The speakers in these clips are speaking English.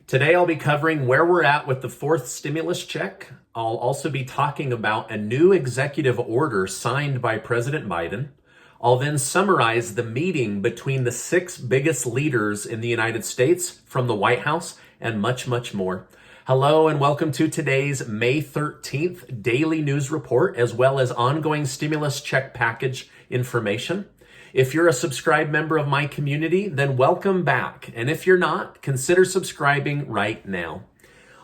Today I'll be covering where we're at with the fourth stimulus check. I'll also be talking about a new executive order signed by President Biden. I'll then summarize the meeting between the six biggest leaders in the United States from the White House and much, much more. Hello and welcome to today's May 13th daily news report, as well as ongoing stimulus check package information. If you're a subscribed member of my community, then welcome back. And if you're not, consider subscribing right now.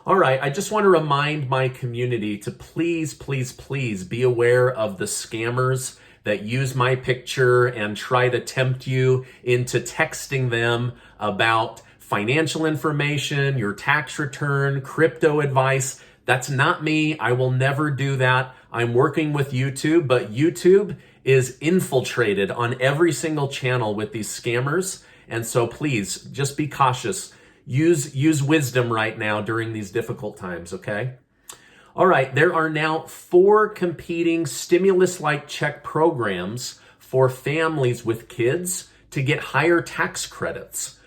All right, I just want to remind my community to please be aware of the scammers that use my picture and try to tempt you into texting them about financial information, your tax return, crypto advice. That's not me. I will never do that. I'm working with YouTube, but YouTube is infiltrated on every single channel with these scammers. And so please just be cautious. Use wisdom right now during these difficult times, okay? All right, there are now 4 competing stimulus-like check programs for families with kids to get higher tax credits.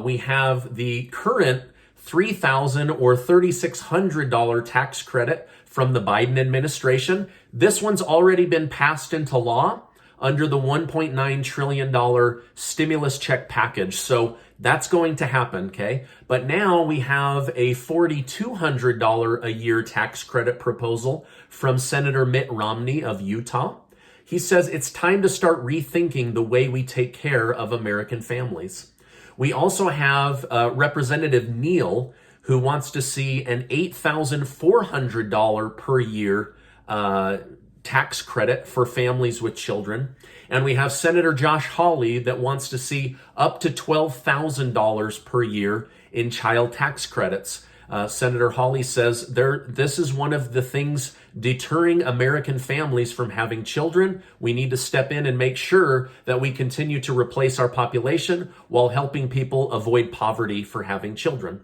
We have the current $3,000 or $3,600 tax credit from the Biden administration. This one's already been passed into law under the $1.9 trillion stimulus check package. So that's going to happen, okay? But now we have a $4,200 a year tax credit proposal from Senator Mitt Romney of Utah. He says it's time to start rethinking the way we take care of American families. We also have Representative Neal, who wants to see an $8,400 per year tax credit for families with children. And we have Senator Josh Hawley that wants to see up to $12,000 per year in child tax credits. Senator Hawley says this is one of the things deterring American families from having children. We need to step in and make sure that we continue to replace our population while helping people avoid poverty for having children.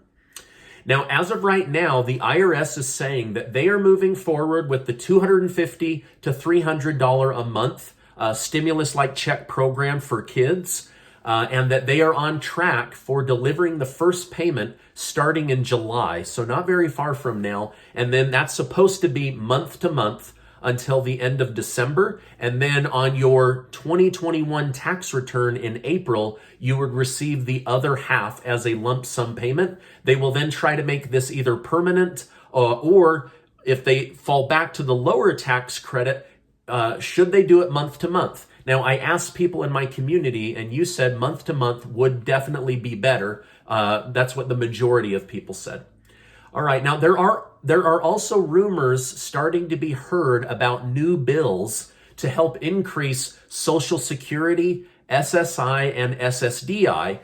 Now, as of right now, the IRS is saying that they are moving forward with the $250 to $300 a month stimulus-like check program for kids, and that they are on track for delivering the first payment starting in July, so not very far from now. And then that's supposed to be month to month until the end of December. And then on your 2021 tax return in April, you would receive the other half as a lump sum payment. They will then try to make this either permanent or if they fall back to the lower tax credit, should they do it month to month? Now, I asked people in my community, and you said month to month would definitely be better. That's what the majority of people said. All right, now there are also rumors starting to be heard about new bills to help increase Social Security, SSI, and SSDI.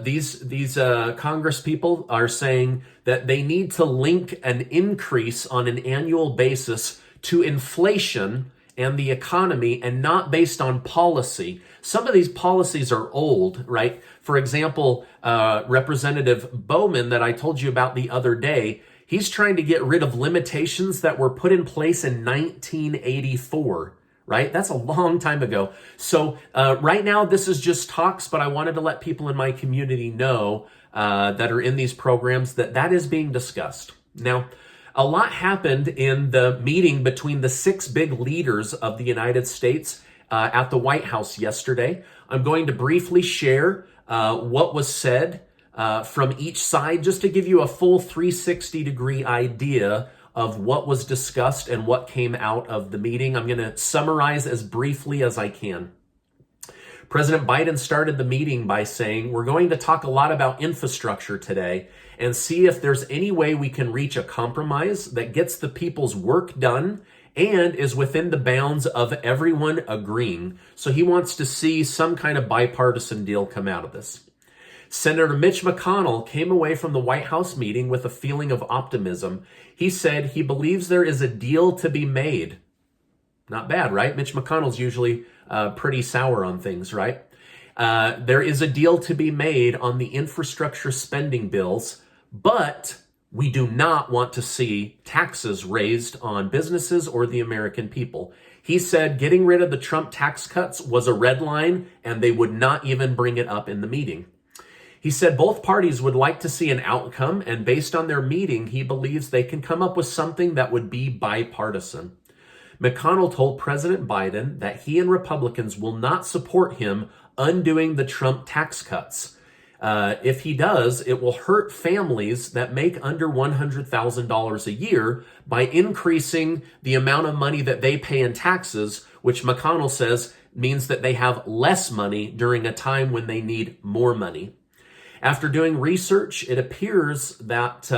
These Congress people are saying that they need to link an increase on an annual basis to inflation and the economy, and not based on policy. Some of these policies are old, right? For example, Representative Bowman that I told you about the other day, he's trying to get rid of limitations that were put in place in 1984, right? That's a long time ago. So right now, this is just talks, but I wanted to let people in my community know that are in these programs that is being discussed. Now, a lot happened in the meeting between the 6 big leaders of the United States at the White House yesterday. I'm going to briefly share what was said from each side, just to give you a full 360-degree idea of what was discussed and what came out of the meeting. I'm going to summarize as briefly as I can. President Biden started the meeting by saying, we're going to talk a lot about infrastructure today and see if there's any way we can reach a compromise that gets the people's work done and is within the bounds of everyone agreeing. So he wants to see some kind of bipartisan deal come out of this. Senator Mitch McConnell came away from the White House meeting with a feeling of optimism. He said he believes there is a deal to be made. Not bad, right? Mitch McConnell's usually pretty sour on things, right? There is a deal to be made on the infrastructure spending bills, but we do not want to see taxes raised on businesses or the American people. He said getting rid of the Trump tax cuts was a red line, and they would not even bring it up in the meeting. He said both parties would like to see an outcome, and based on their meeting, he believes they can come up with something that would be bipartisan. McConnell told President Biden that he and Republicans will not support him undoing the Trump tax cuts. If he does, it will hurt families that make under $100,000 a year by increasing the amount of money that they pay in taxes, which McConnell says means that they have less money during a time when they need more money. After doing research, it appears that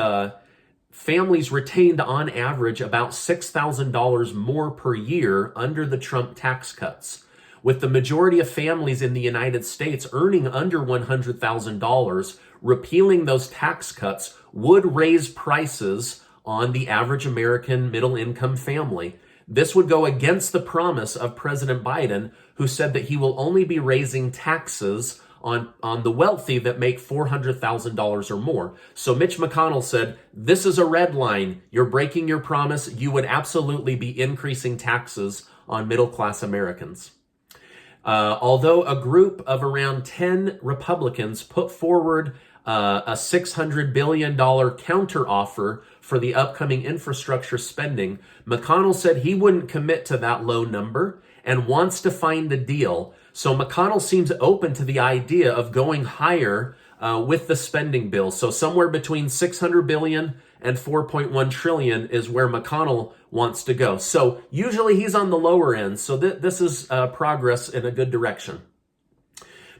families retained on average about $6,000 more per year under the Trump tax cuts. With the majority of families in the United States earning under $100,000, repealing those tax cuts would raise prices on the average American middle-income family. This would go against the promise of President Biden, who said that he will only be raising taxes on the wealthy that make $400,000 or more. So Mitch McConnell said, this is a red line. You're breaking your promise. You would absolutely be increasing taxes on middle-class Americans. Although a group of around 10 Republicans put forward a $600 billion counteroffer for the upcoming infrastructure spending, McConnell said he wouldn't commit to that low number and wants to find a deal. So McConnell seems open to the idea of going higher with the spending bill. So somewhere between $600 billion and $4.1 trillion is where McConnell wants to go. So usually he's on the lower end. So this is progress in a good direction.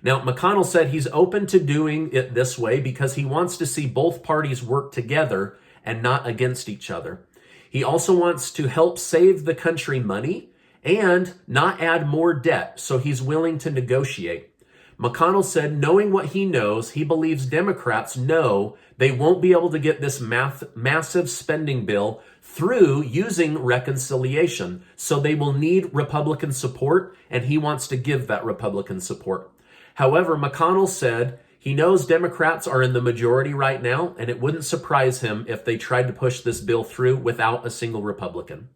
Now, McConnell said he's open to doing it this way because he wants to see both parties work together and not against each other. He also wants to help save the country money and not add more debt, so he's willing to negotiate. McConnell said, knowing what he knows, he believes Democrats know they won't be able to get this massive spending bill through using reconciliation, so they will need Republican support, and he wants to give that Republican support. However, McConnell said he knows Democrats are in the majority right now, and it wouldn't surprise him if they tried to push this bill through without a single Republican.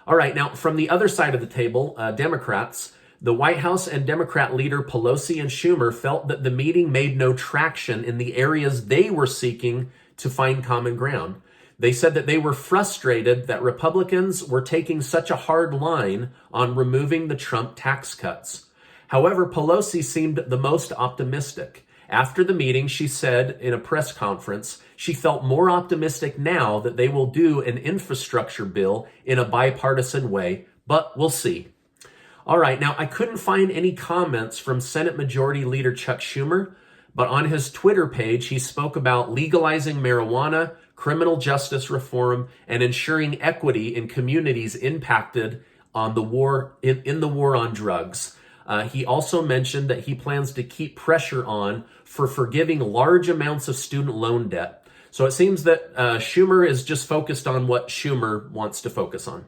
All right, now from the other side of the table, Democrats, the White House and Democrat leader Pelosi and Schumer felt that the meeting made no traction in the areas they were seeking to find common ground. They said that they were frustrated that Republicans were taking such a hard line on removing the Trump tax cuts. However, Pelosi seemed the most optimistic. After the meeting, she said in a press conference, she felt more optimistic now that they will do an infrastructure bill in a bipartisan way, but we'll see. All right, now I couldn't find any comments from Senate Majority Leader Chuck Schumer, but on his Twitter page, he spoke about legalizing marijuana, criminal justice reform, and ensuring equity in communities impacted on the war in the war on drugs. He also mentioned that he plans to keep pressure on for forgiving large amounts of student loan debt. So it seems that Schumer is just focused on what Schumer wants to focus on.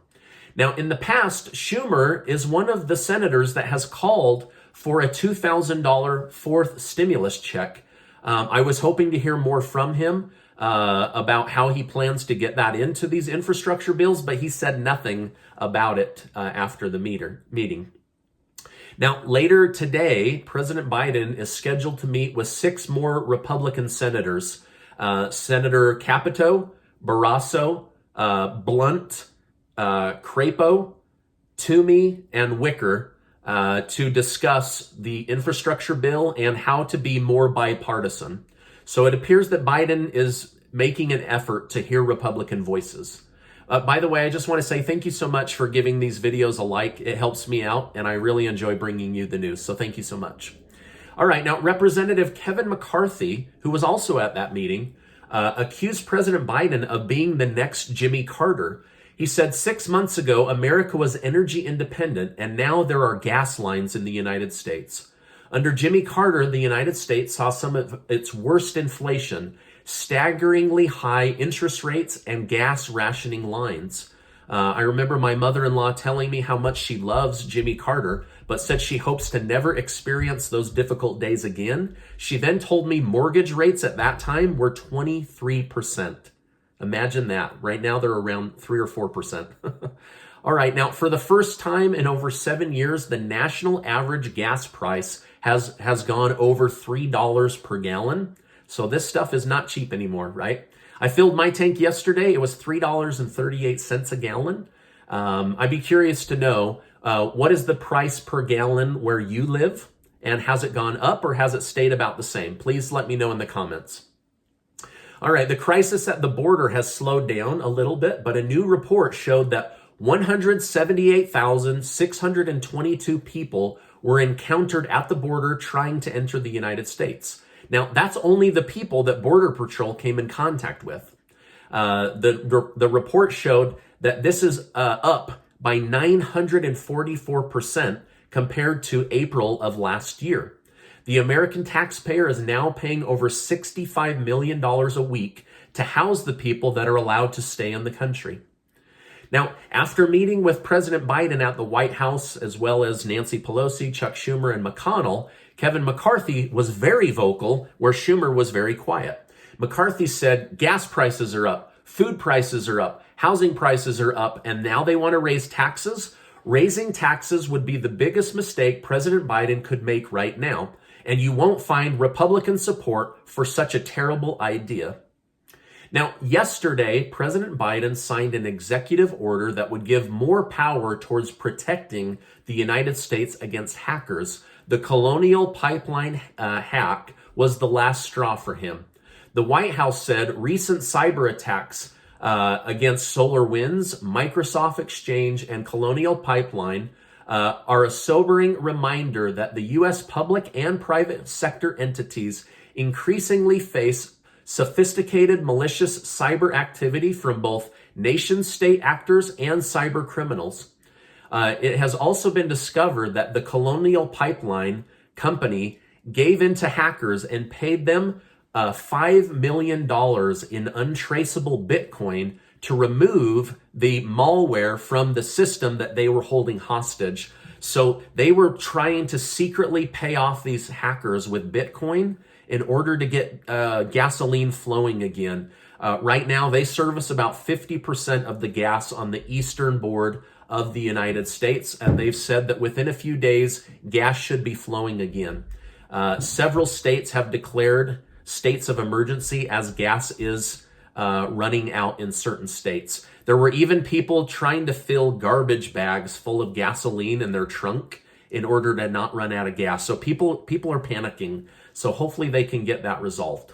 Now, in the past, Schumer is one of the senators that has called for a $2,000 fourth stimulus check. I was hoping to hear more from him about how he plans to get that into these infrastructure bills, but he said nothing about it after the meeting. Now, later today, President Biden is scheduled to meet with 6 more Republican senators, Senator Capito, Barrasso, Blunt, Crapo, Toomey, and Wicker to discuss the infrastructure bill and how to be more bipartisan. So it appears that Biden is making an effort to hear Republican voices. By the way, I just want to say thank you so much for giving these videos a like. It helps me out, and I really enjoy bringing you the news, so thank you so much. All right, now Representative Kevin McCarthy, who was also at that meeting, accused President Biden of being the next Jimmy Carter. He said 6 months ago, America was energy independent, and now there are gas lines in the United States. Under Jimmy Carter, the United States saw some of its worst inflation, staggeringly high interest rates, and gas rationing lines. I remember my mother-in-law telling me how much she loves Jimmy Carter, but said she hopes to never experience those difficult days again. She then told me mortgage rates at that time were 23%. Imagine that. Right now they're around 3 or 4%. All right, now for the first time in over 7 years, the national average gas price has gone over $3 per gallon. So this stuff is not cheap anymore, right? I filled my tank yesterday. It was $3.38 a gallon. I'd be curious to know, what is the price per gallon where you live? And has it gone up or has it stayed about the same? Please let me know in the comments. All right, the crisis at the border has slowed down a little bit, but a new report showed that 178,622 people were encountered at the border trying to enter the United States. Now, that's only the people that Border Patrol came in contact with. The report showed that this is up by 944% compared to April of last year. The American taxpayer is now paying over $65 million a week to house the people that are allowed to stay in the country. Now, after meeting with President Biden at the White House, as well as Nancy Pelosi, Chuck Schumer, and McConnell, Kevin McCarthy was very vocal, where Schumer was very quiet. McCarthy said gas prices are up, food prices are up, housing prices are up, and now they want to raise taxes. Raising taxes would be the biggest mistake President Biden could make right now, and you won't find Republican support for such a terrible idea. Now, yesterday, President Biden signed an executive order that would give more power towards protecting the United States against hackers. The Colonial Pipeline hack was the last straw for him. The White House said recent cyber attacks against SolarWinds, Microsoft Exchange, and Colonial Pipeline are a sobering reminder that the U.S. public and private sector entities increasingly face sophisticated malicious cyber activity from both nation-state actors and cyber criminals. It has also been discovered that the Colonial Pipeline company gave in to hackers and paid them $5 million in untraceable Bitcoin to remove the malware from the system that they were holding hostage. So they were trying to secretly pay off these hackers with Bitcoin in order to get gasoline flowing again. Right now, they service about 50% of the gas on the eastern board of the United States, and they've said that within a few days, gas should be flowing again. Several states have declared states of emergency as gas is running out in certain states. There were even people trying to fill garbage bags full of gasoline in their trunk in order to not run out of gas. So people are panicking. So hopefully they can get that resolved.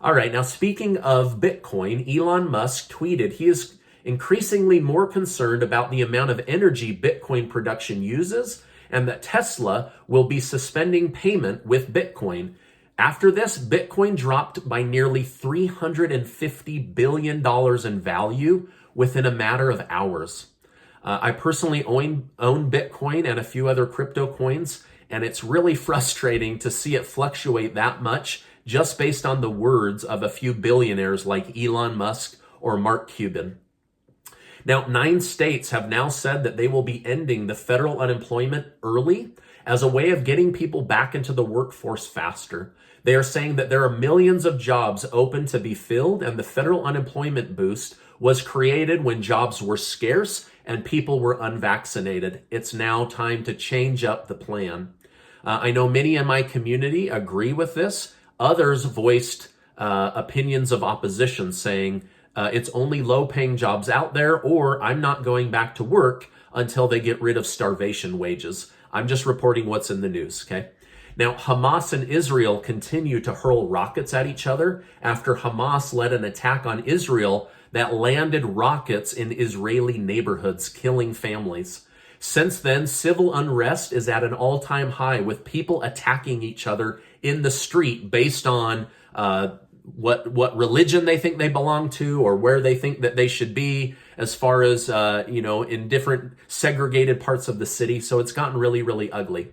All right, now speaking of Bitcoin, Elon Musk tweeted he is increasingly more concerned about the amount of energy Bitcoin production uses and that Tesla will be suspending payment with Bitcoin. After this, Bitcoin dropped by nearly $350 billion in value within a matter of hours. I personally own Bitcoin and a few other crypto coins, and it's really frustrating to see it fluctuate that much just based on the words of a few billionaires like Elon Musk or Mark Cuban. Now, 9 states have now said that they will be ending the federal unemployment early as a way of getting people back into the workforce faster. They are saying that there are millions of jobs open to be filled, and the federal unemployment boost was created when jobs were scarce and people were unvaccinated. It's now time to change up the plan. I know many in my community agree with this. Others voiced opinions of opposition, saying it's only low-paying jobs out there, or I'm not going back to work until they get rid of starvation wages. I'm just reporting what's in the news, okay? Now, Hamas and Israel continue to hurl rockets at each other after Hamas led an attack on Israel that landed rockets in Israeli neighborhoods, killing families. Since then, civil unrest is at an all-time high, with people attacking each other in the street based on what religion they think they belong to or where they think that they should be, as far as in different segregated parts of the city. So it's gotten really, really ugly.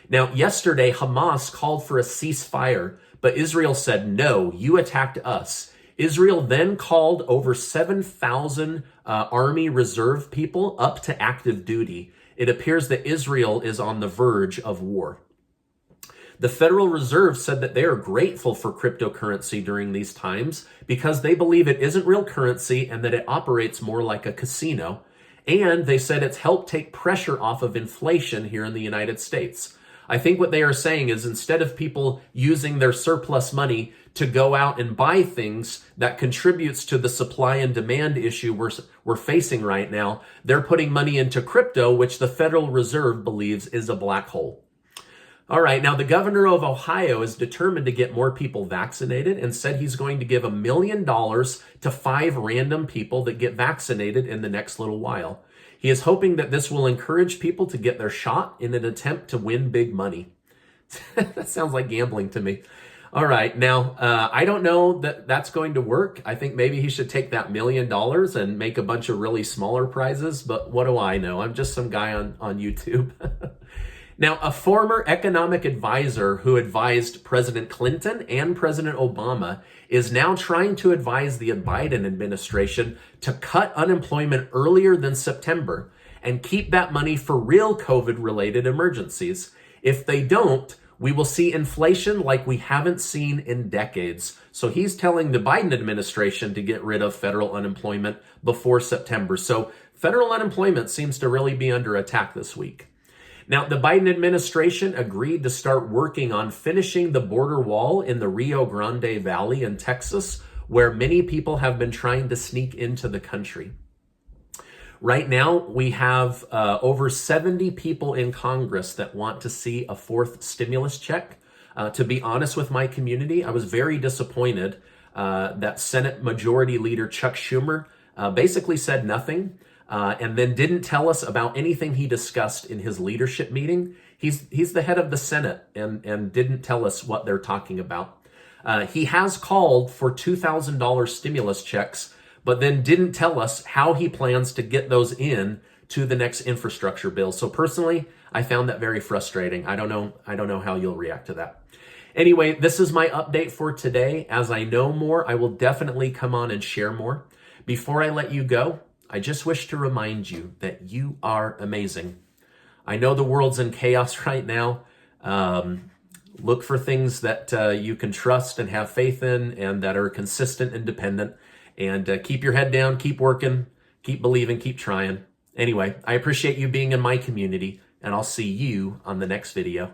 Now, yesterday, Hamas called for a ceasefire, but Israel said, no, you attacked us. Israel then called over 7,000 Army Reserve people up to active duty. It appears that Israel is on the verge of war. The Federal Reserve said that they are grateful for cryptocurrency during these times because they believe it isn't real currency and that it operates more like a casino. And they said it's helped take pressure off of inflation here in the United States. I think what they are saying is instead of people using their surplus money to go out and buy things that contributes to the supply and demand issue we're facing right now, they're putting money into crypto, which the Federal Reserve believes is a black hole. All right, now the governor of Ohio is determined to get more people vaccinated and said he's going to give $1 million to 5 random people that get vaccinated in the next little while. He is hoping that this will encourage people to get their shot in an attempt to win big money. That sounds like gambling to me. All right, now, I don't know that that's going to work. I think maybe he should take that $1 million and make a bunch of really smaller prizes, but what do I know? I'm just some guy on YouTube. Now, a former economic advisor who advised President Clinton and President Obama is now trying to advise the Biden administration to cut unemployment earlier than September and keep that money for real COVID-related emergencies. If they don't, we will see inflation like we haven't seen in decades. So he's telling the Biden administration to get rid of federal unemployment before September. So federal unemployment seems to really be under attack this week. Now, the Biden administration agreed to start working on finishing the border wall in the Rio Grande Valley in Texas, where many people have been trying to sneak into the country. Right now, we have over 70 people in Congress that want to see a 4th stimulus check. To be honest with my community, I was very disappointed that Senate Majority Leader Chuck Schumer basically said nothing. And then didn't tell us about anything he discussed in his leadership meeting. He's the head of the Senate and didn't tell us what they're talking about. He has called for $2,000 stimulus checks, but then didn't tell us how he plans to get those in to the next infrastructure bill. So personally, I found that very frustrating. I don't know how you'll react to that. Anyway, this is my update for today. As I know more, I will definitely come on and share more. Before I let you go, I just wish to remind you that you are amazing. I know the world's in chaos right now. Look for things that you can trust and have faith in and that are consistent and dependent. And keep your head down, keep working, keep believing, keep trying. Anyway, I appreciate you being in my community, and I'll see you on the next video.